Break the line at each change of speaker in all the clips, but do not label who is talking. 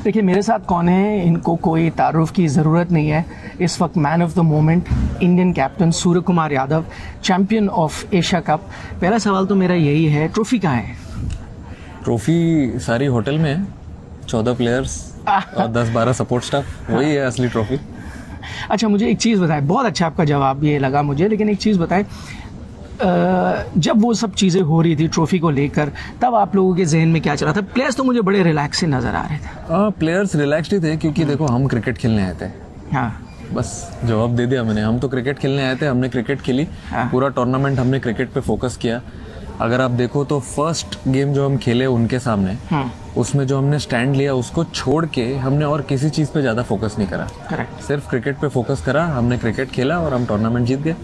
देखिए मेरे साथ कौन है, इनको कोई तारुफ की ज़रूरत नहीं है। इस वक्त man of the moment, Indian captain Surya Kumar Yadav, champion of Asia cup. पहला सवाल तो मेरा यही है, ट्रॉफी कहाँ है?
ट्रॉफी सारी होटल में है, 14 प्लेयर्स और 10-12 सपोर्ट स्टाफ, वही है असली ट्रॉफी।
अच्छा मुझे एक चीज़ बताएं, बहुत अच्छा आपका जवाब ये लगा मुझे, लेकिन एक चीज़ बताएं, जब वो सब चीज़ें हो रही थी ट्रॉफी को लेकर, तब आप लोगों के जहन में क्या चल रहा था? प्लेयर्स तो मुझे बड़े रिलैक्स से नज़र आ रहे थे।
प्लेयर्स रिलैक्स्ड ही थे क्योंकि देखो हम क्रिकेट खेलने आए थे।
हाँ
बस जवाब दे दिया मैंने, हम तो क्रिकेट खेलने आए थे, हमने क्रिकेट खेली।
हाँ।
पूरा टूर्नामेंट हमने क्रिकेट पे फोकस किया। अगर आप देखो तो फर्स्ट गेम जो हम खेले उनके सामने, उसमें जो हमने स्टैंड लिया उसको छोड़ के हमने और किसी चीज़ पे ज़्यादा फोकस नहीं करा।
करेक्ट।
सिर्फ क्रिकेट पे फोकस करा, हमने क्रिकेट खेला और हम टूर्नामेंट जीत गए।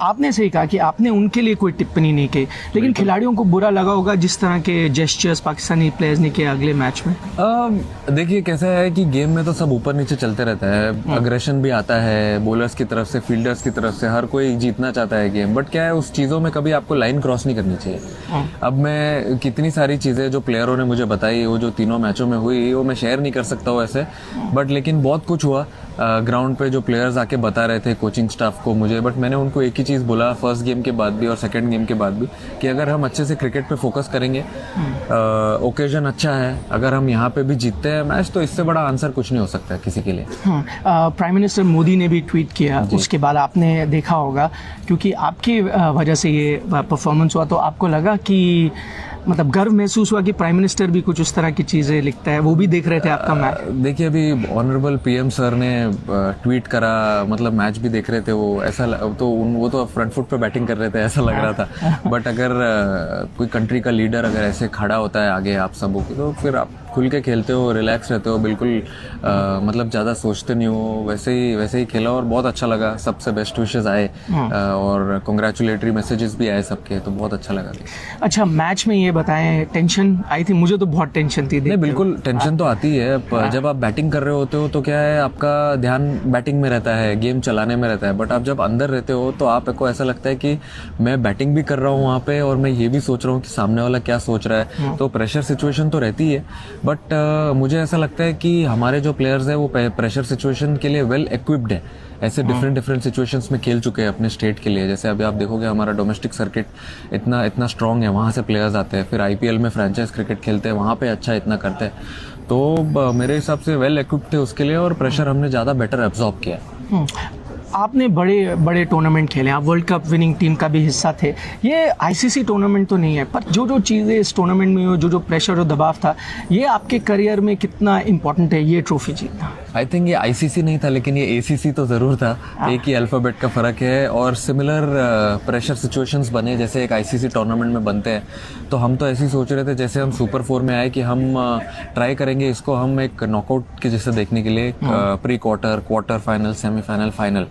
आपने सही कहा कि आपने उनके लिए कोई टिप्पणी नहीं की, लेकिन खिलाड़ियों को बुरा लगा होगा जिस तरह के जेस्चर्स पाकिस्तानी प्लेयर्स ने किए अगले मैच में।
देखिए कैसा है कि गेम में तो सब ऊपर नीचे चलते रहता है, अग्रेशन भी आता है बॉलर्स की तरफ से, फील्डर्स की तरफ से, हर कोई जीतना चाहता है गेम। बट क्या है, उस चीज़ों में कभी आपको लाइन क्रॉस नहीं करनी चाहिए। अब मैं कितनी सारी चीज़ें जो प्लेयरों ने मुझे बताई, वो जो तीनों मैचों में हुई, वो मैं शेयर नहीं कर सकता हूँ ऐसे, बट लेकिन बहुत कुछ हुआ ग्राउंड पे। जो प्लेयर्स आके बता रहे थे कोचिंग स्टाफ को मुझे, बट मैंने उनको एक ही चीज़ बोला फर्स्ट गेम के बाद भी और सेकंड गेम के बाद भी, कि अगर हम अच्छे से क्रिकेट पे फोकस करेंगे, ओकेजन अच्छा है, अगर हम यहाँ पे भी जीतते हैं मैच, तो इससे बड़ा आंसर कुछ नहीं हो सकता है किसी के लिए।
प्राइम मिनिस्टर मोदी ने भी ट्वीट किया, उसके बाद आपने देखा होगा, क्योंकि आपकी वजह से ये परफॉर्मेंस हुआ, तो आपको लगा कि मतलब गर्व महसूस हुआ कि प्राइम मिनिस्टर भी कुछ उस तरह की चीज़ें लिखता है? वो भी देख रहे थे आपका मैच?
देखिए अभी ऑनरेबल पीएम सर ने ट्वीट करा, मतलब मैच भी देख रहे थे वो, ऐसा तो वो तो फ्रंट फुट पे बैटिंग कर रहे थे ऐसा लग रहा था। बट अगर कोई कंट्री का लीडर अगर ऐसे खड़ा होता है आगे आप सबों की, तो फिर आप खुल के खेलते हो, रिलैक्स रहते हो, बिल्कुल मतलब ज़्यादा सोचते नहीं हो, वैसे ही खेला और बहुत अच्छा लगा। सबसे बेस्ट विशेस आए और कॉन्ग्रेचुलेटरी मैसेजेस भी आए सबके, तो बहुत अच्छा लगा।
अच्छा मैच में ये बताएं, टेंशन आई थी? मुझे तो बहुत टेंशन थी।
नहीं बिल्कुल टेंशन तो आती है, जब आप बैटिंग कर रहे होते हो तो क्या है, आपका ध्यान बैटिंग में रहता है, गेम चलाने में रहता है। बट आप जब अंदर रहते हो तो आपको ऐसा लगता है कि मैं बैटिंग भी कर रहा हूँ वहाँ पे, और मैं ये भी सोच रहा हूँ कि सामने वाला क्या सोच रहा है, तो प्रेशर सिचुएशन तो रहती है। बट मुझे ऐसा लगता है कि हमारे जो प्लेयर्स हैं वो प्रेशर सिचुएशन के लिए वेल इक्विप्ड है, ऐसे डिफरेंट सिचुएशंस में खेल चुके हैं अपने स्टेट के लिए। जैसे अभी आप देखोगे हमारा डोमेस्टिक सर्किट इतना स्ट्रांग है, वहाँ से प्लेयर्स आते हैं, फिर आईपीएल में फ्रेंचाइज क्रिकेट खेलते हैं, वहाँ पे अच्छा इतना करते हैं, तो मेरे हिसाब से वेल इक्विप्ड थे उसके लिए, और प्रेशर हमने ज़्यादा बेटर एब्जॉर्ब किया।
आपने बड़े बड़े टूर्नामेंट खेले, आप वर्ल्ड कप विनिंग टीम का भी हिस्सा थे। ये आईसीसी टूर्नामेंट तो नहीं है, पर जो चीज़ें इस टूर्नामेंट में जो प्रेशर और दबाव था, ये आपके करियर में कितना इम्पोर्टेंट है ये ट्रॉफी जीतना?
आई थिंक ये आईसीसी नहीं था, लेकिन ये एसीसी तो ज़रूर था। एक ही अल्फ़ाबेट का फ़र्क है, और सिमिलर प्रेशर सिचुएशंस बने जैसे एक आईसीसी टूर्नामेंट में बनते हैं। तो हम तो ऐसे ही सोच रहे थे, जैसे हम सुपर 4 में आए कि हम ट्राई करेंगे इसको हम एक नॉकआउट के जैसे देखने के लिए, pre quarter final, semifinal, final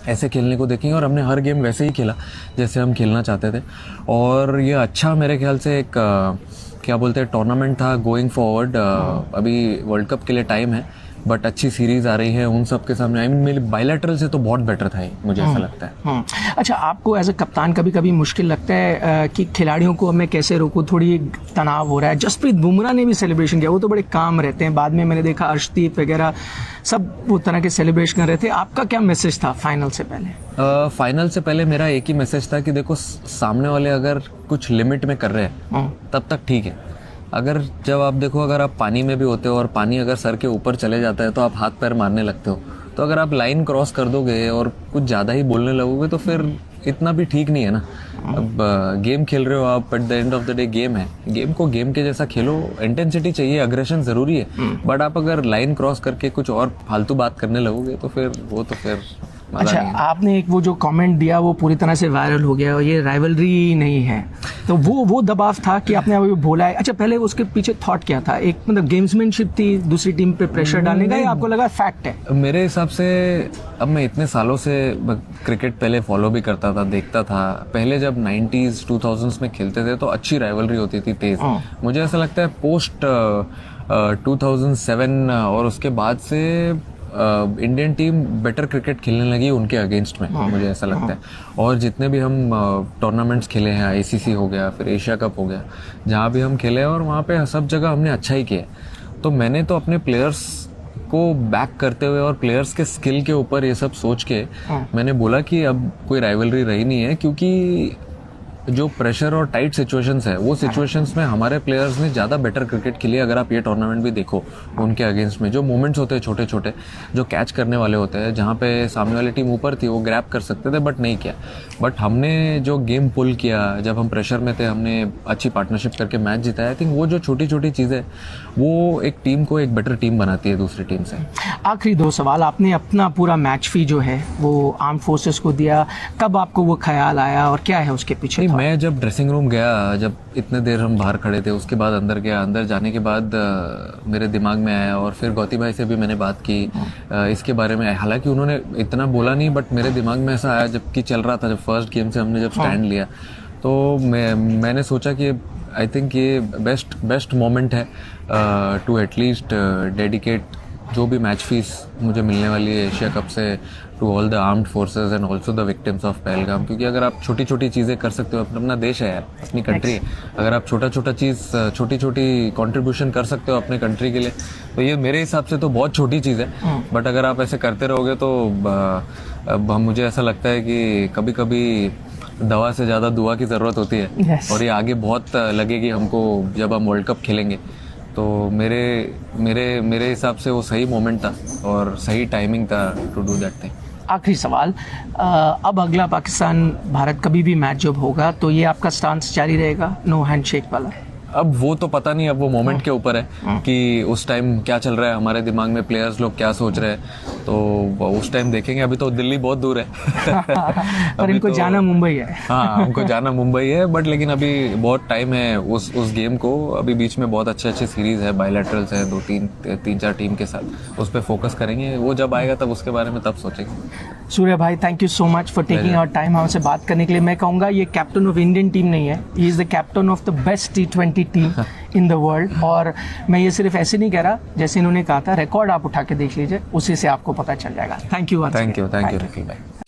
ऐसे खेलने को देखेंगे। और हमने हर गेम वैसे ही खेला जैसे हम खेलना चाहते थे, और ये अच्छा मेरे ख्याल से एक क्या बोलते हैं टूर्नामेंट था गोइंग फॉरवर्ड। अभी वर्ल्ड कप के लिए टाइम है, बट अच्छी सीरीज आ रही है उन सब के सामने। आई मीन मेरे बायलैटरल से तो बहुत बेटर था ये, मुझे ऐसा लगता है।
अच्छा आपको एज अ कप्तान कभी कभी मुश्किल लगता है कि खिलाड़ियों को मैं कैसे रोकूं, थोड़ी तनाव हो रहा है? जसप्रीत बुमराह ने भी सेलिब्रेशन किया, वो तो बड़े काम रहते हैं, बाद में मैंने देखा अर्शदीप वगैरह सब वो तरह के सेलिब्रेशन कर रहे थे। आपका क्या मैसेज था फाइनल से पहले?
फाइनल से पहले मेरा एक ही मैसेज था कि देखो सामने वाले अगर कुछ लिमिट में कर रहे हैं तब तक ठीक है। अगर जब आप देखो, अगर आप पानी में भी होते हो और पानी अगर सर के ऊपर चले जाता है तो आप हाथ पैर मारने लगते हो, तो अगर आप लाइन क्रॉस कर दोगे और कुछ ज़्यादा ही बोलने लगोगे तो फिर इतना भी ठीक नहीं है ना। अब गेम खेल रहे हो आप, at the end of the day game है, गेम को गेम के जैसा खेलो। इंटेंसिटी चाहिए, अग्रेशन ज़रूरी है, बट आप अगर लाइन क्रॉस करके कुछ और फालतू बात करने लगोगे तो फिर वो तो फिर
अच्छा आपने एक वो जो कमेंट दिया वो पूरी तरह से वायरल हो गया, और ये राइवलरी नहीं है, तो वो दबाव था कि आपने अभी बोला है। अच्छा पहले उसके पीछे थॉट क्या था? एक मतलब गेम्समैनशिप थी दूसरी टीम पे प्रेशर डालने का, या आपको लगा फैक्ट है?
मेरे हिसाब से अब मैं इतने सालों से क्रिकेट पहले फॉलो भी करता था, देखता था। पहले जब 90s 2000s में खेलते थे तो अच्छी राइवलरी होती थी, तेज। मुझे ऐसा लगता है पोस्ट 2007 और उसके बाद से इंडियन टीम बेटर क्रिकेट खेलने लगी उनके अगेंस्ट में, मुझे ऐसा लगता है। और जितने भी हम टूर्नामेंट्स खेले हैं, आईसीसी हो गया, फिर एशिया कप हो गया, जहाँ भी हम खेले हैं और वहाँ पे सब जगह हमने अच्छा ही किया। तो मैंने तो अपने प्लेयर्स को बैक करते हुए और प्लेयर्स के स्किल के ऊपर ये सब सोच के मैंने बोला कि अब कोई राइवलरी रही नहीं है, क्योंकि जो प्रेशर और टाइट सिचुएशंस है वो सिचुएशंस में हमारे प्लेयर्स ने ज़्यादा बेटर क्रिकेट खेली। अगर आप ये टूर्नामेंट भी देखो उनके अगेंस्ट में जो मोमेंट्स होते हैं छोटे छोटे जो कैच करने वाले होते हैं, जहाँ पे सामने वाली टीम ऊपर थी वो ग्रैब कर सकते थे बट नहीं किया। बट हमने जो गेम पुल किया, जब हम प्रेशर में थे हमने अच्छी पार्टनरशिप करके मैच जीता है। आई थिंक वो जो छोटी छोटी चीज़ें वो एक टीम को एक बेटर टीम बनाती है दूसरी टीम से।
आखिरी 2 सवाल, आपने अपना पूरा मैच फी जो है वो आर्म फोर्सेस को दिया, कब आपको वो ख्याल आया और क्या है उसके पीछे?
मैं जब ड्रेसिंग रूम गया, जब इतने देर हम बाहर खड़े थे, उसके बाद अंदर गया, अंदर जाने के बाद मेरे दिमाग में आया और फिर गौती भाई से भी मैंने बात की इसके बारे में। हालांकि उन्होंने इतना बोला नहीं बट मेरे दिमाग में ऐसा आया जबकि चल रहा था, जब फर्स्ट गेम से हमने जब स्टैंड लिया तो मैंने सोचा कि आई थिंक ये बेस्ट मोमेंट है टू एटलीस्ट डेडिकेट जो भी मैच फीस मुझे मिलने वाली है एशिया कप से to all the armed forces and also the victims of Pahalgam. क्योंकि अगर आप छोटी छोटी चीज़ें कर सकते हो, अपना देश है यार, अपनी कंट्री है, अगर आप छोटी छोटी कंट्रीब्यूशन कर सकते हो अपने कंट्री के लिए, तो ये मेरे हिसाब से तो बहुत छोटी चीज़ है। बट अगर आप ऐसे करते रहोगे तो मुझे ऐसा लगता है कि कभी कभी दवा से ज़्यादा दुआ की ज़रूरत होती है। और ये आगे बहुत लगेगी हमको जब हम वर्ल्ड कप खेलेंगे। तो मेरे हिसाब से वो सही मोमेंट था और सही टाइमिंग था टू डू दैट थिंग।
आखिरी सवाल, अब अगला पाकिस्तान भारत कभी भी मैच जब होगा तो ये आपका स्टांस जारी रहेगा, नो हैंडशेक वाला?
अब वो तो पता नहीं, अब वो मोमेंट के ऊपर है कि उस टाइम क्या चल रहा है हमारे दिमाग में, प्लेयर्स लोग क्या सोच रहे हैं, तो उस टाइम देखेंगे। अभी तो दिल्ली बहुत दूर है
पर इनको तो जाना मुंबई है।
हाँ, हमको जाना मुंबई है, बट लेकिन अभी बहुत टाइम है उस गेम को। अभी बीच में बहुत अच्छे सीरीज है, बायलैटरल्स है 2-3-4 टीम के साथ, उस पर फोकस करेंगे। वो जब आएगा तब उसके बारे में तब सोचेंगे।
सूर्य भाई, thank you so much for taking our time हमसे बात करने के लिए। मैं कहूँगा ये कैप्टन ऑफ इंडियन टीम नहीं है, he is the captain of the best T20 team in the world. और मैं ये सिर्फ ऐसे नहीं कह रहा, जैसे इन्होंने कहा था, रिकॉर्ड आप उठा के देख लीजिए, उसी से आपको पता चल जाएगा। Thank you
thank you Raqib भाई।